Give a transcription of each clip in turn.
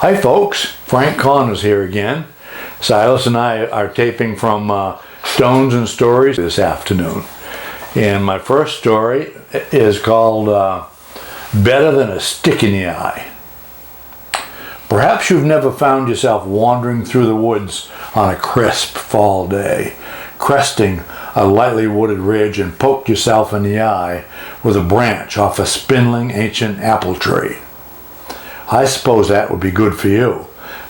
Hi folks, Frank Connors here again. Silas and I are taping from Stones and Stories this afternoon. And my first story is called Better Than a Stick in the Eye. Perhaps you've never found yourself wandering through the woods on a crisp fall day, cresting a lightly wooded ridge and poked yourself in the eye with a branch off a spindling ancient apple tree. I suppose that would be good for you,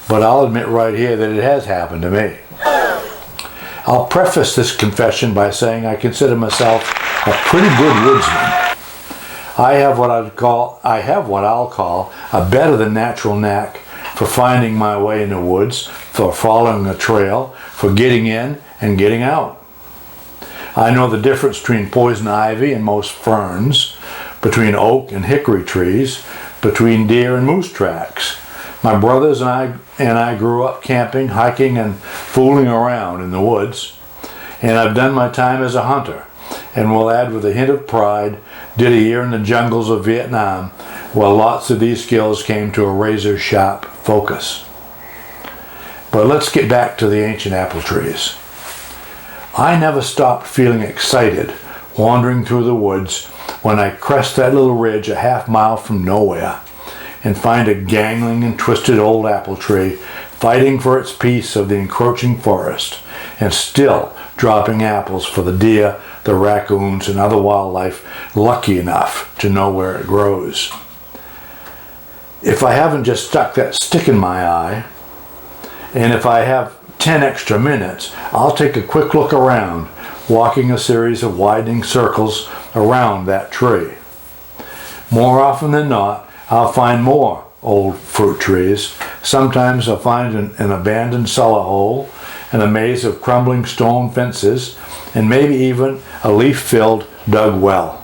but I'll admit right here that it has happened to me. I'll preface this confession by saying I consider myself a pretty good woodsman. I have what I'll call a better than natural knack for finding my way in the woods, for following a trail, for getting in and getting out. I know the difference between poison ivy and most ferns, between oak and hickory trees, between deer and moose tracks. My brothers and I grew up camping, hiking, and fooling around in the woods. And I've done my time as a hunter, and will add with a hint of pride, did a year in the jungles of Vietnam, where lots of these skills came to a razor-sharp focus. But let's get back to the ancient apple trees. I never stopped feeling excited wandering through the woods when I crest that little ridge a half mile from nowhere and find a gangling and twisted old apple tree fighting for its piece of the encroaching forest and still dropping apples for the deer, the raccoons, and other wildlife lucky enough to know where it grows. If I haven't just stuck that stick in my eye, and if I have 10 extra minutes, I'll take a quick look around, walking a series of widening circles around that tree. More often than not, I'll find more old fruit trees. Sometimes I'll find an abandoned cellar hole and a maze of crumbling stone fences, and maybe even a leaf-filled dug well.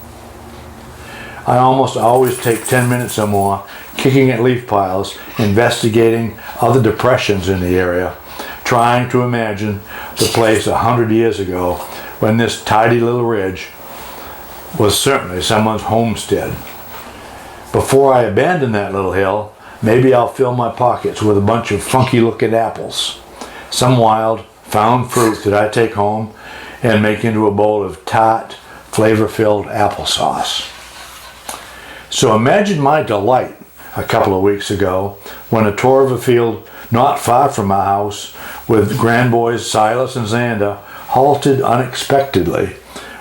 I almost always take 10 minutes or more kicking at leaf piles, investigating other depressions in the area, trying to imagine the place 100 years ago when this tidy little ridge was certainly someone's homestead. Before I abandon that little hill, maybe I'll fill my pockets with a bunch of funky-looking apples, some wild, found fruit that I take home and make into a bowl of tart, flavor-filled applesauce. So imagine my delight a couple of weeks ago when a tour of a field not far from my house with grandboys Silas and Xander halted unexpectedly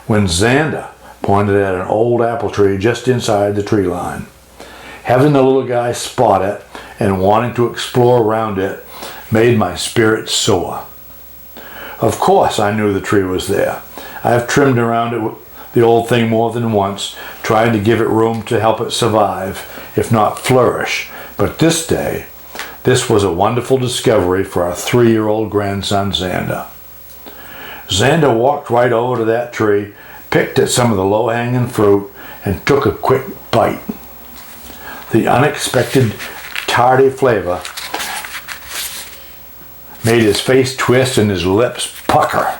when Xander pointed at an old apple tree just inside the tree line. Having the little guy spot it and wanting to explore around it made my spirit soar. Of course I knew the tree was there. I've trimmed around it the old thing more than once, trying to give it room to help it survive, if not flourish. But this day, this was a wonderful discovery for our 3-year-old grandson Xander. Xander walked right over to that tree, picked at some of the low-hanging fruit, and took a quick bite. The unexpected tarty flavor made his face twist and his lips pucker.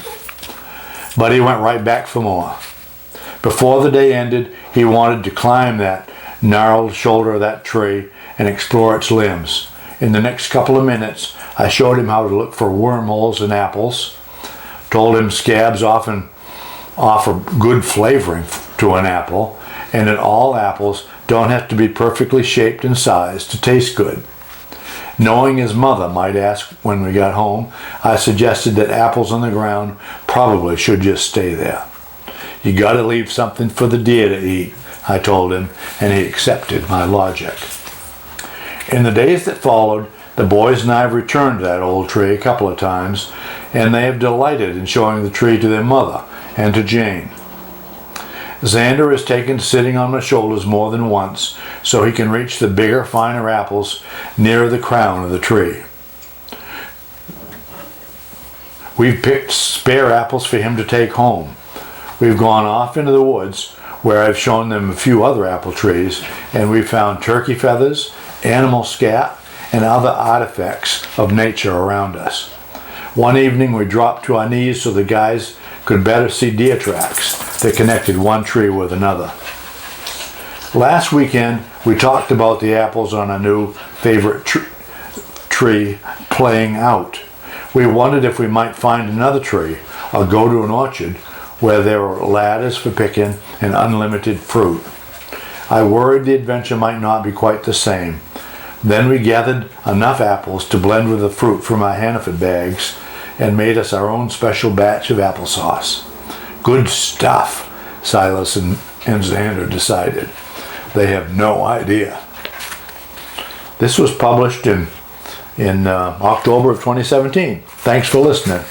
But he went right back for more. Before the day ended, he wanted to climb that gnarled shoulder of that tree and explore its limbs. In the next couple of minutes, I showed him how to look for wormholes in apples, told him scabs often offer good flavoring to an apple, and that all apples don't have to be perfectly shaped and sized to taste good. Knowing his mother might ask when we got home, I suggested that apples on the ground probably should just stay there. You gotta leave something for the deer to eat, I told him, and he accepted my logic. In the days that followed, the boys and I have returned to that old tree a couple of times, and they have delighted in showing the tree to their mother and to Jane. Xander has taken to sitting on my shoulders more than once, so he can reach the bigger, finer apples near the crown of the tree. We've picked spare apples for him to take home. We've gone off into the woods where I've shown them a few other apple trees, and we've found turkey feathers, animal scat, and other artifacts of nature around us. One evening we dropped to our knees so the guys could better see deer tracks that connected one tree with another. Last weekend we talked about the apples on our new favorite tree playing out. We wondered if we might find another tree or go to an orchard where there were ladders for picking and unlimited fruit. I worried the adventure might not be quite the same. Then we gathered enough apples to blend with the fruit from our Hannaford bags and made us our own special batch of applesauce. Good stuff, Silas and Xander decided. They have no idea. This was published in October of 2017. Thanks for listening.